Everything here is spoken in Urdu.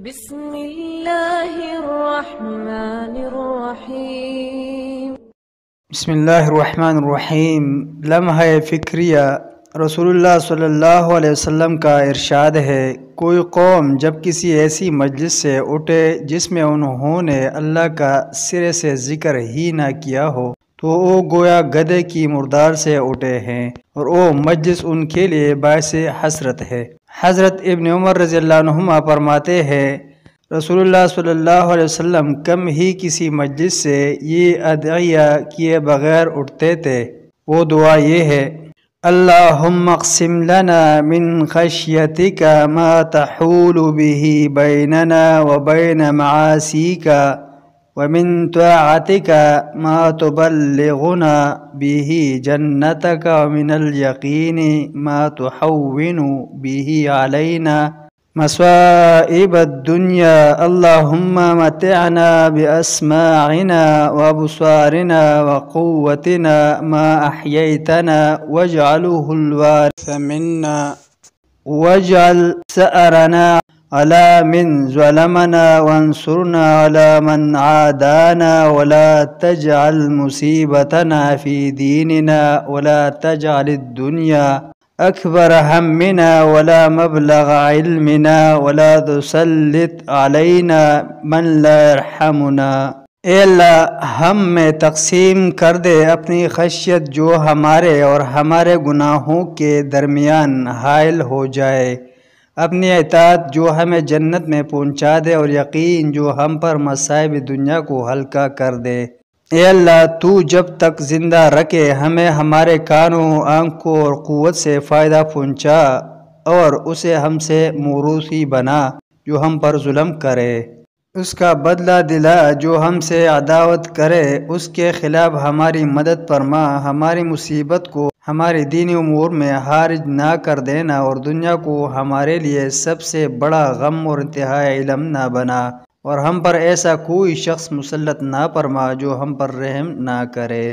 بسم اللہ الرحمن الرحیم۔ بسم اللہ الرحمن الرحیم۔ لمحہ فکریہ رسول اللہ صلی اللہ علیہ وسلم کا ارشاد ہے، کوئی قوم جب کسی ایسی مجلس سے اٹھے جس میں انہوں نے اللہ کا سرے سے ذکر ہی نہ کیا ہو تو وہ گویا گدھے کی مردار سے اٹھے ہیں، اور وہ مجلس ان کے لیے باعث حسرت ہے۔ حضرت ابن عمر رضی اللہ عنہما فرماتے ہیں، رسول اللہ صلی اللہ علیہ وسلم کم ہی کسی مجلس سے یہ ادعیہ کیے بغیر اٹھتے تھے۔ وہ دعا یہ ہے، اللہم اقسم لنا من خشیتک ما تحول به بیننا وبین معاصیک ومن طاعتک ما تبلغنا به جنتک ومن الیقین ما تحون به علینا مصائب الدنیا اللہم متعنا باسماعنا وابصارنا وقوتنا ما احییتنا واجعله الوارث منا واجعل ثأرنا على من ظلمنا وانصرنا على من عادانا ولا تجعل مصیبتنا في دیننا ولا تجعل الدنیا اکبر ہمنا ولا مبلغ علمنا ولا تسلط علینا من لا يرحمنا۔ اے اللہ، ہم میں تقسیم کر دے اپنی خشیت جو ہمارے اور ہمارے گناہوں کے درمیان حائل ہو جائے، اپنی اطاعت جو ہمیں جنت میں پہنچا دے، اور یقین جو ہم پر مصائب دنیا کو ہلکا کر دے۔ اے اللہ، تو جب تک زندہ رکھے ہمیں ہمارے کانوں، آنکھوں اور قوت سے فائدہ پہنچا، اور اسے ہم سے موروثی بنا جو ہم پر ظلم کرے، اس کا بدلہ دلا جو ہم سے عداوت کرے، اس کے خلاف ہماری مدد فرما، ہماری مصیبت کو ہماری دینی امور میں حارج نہ کر دینا، اور دنیا کو ہمارے لیے سب سے بڑا غم اور انتہائی علم نہ بنا، اور ہم پر ایسا کوئی شخص مسلط نہ فرما جو ہم پر رحم نہ کرے۔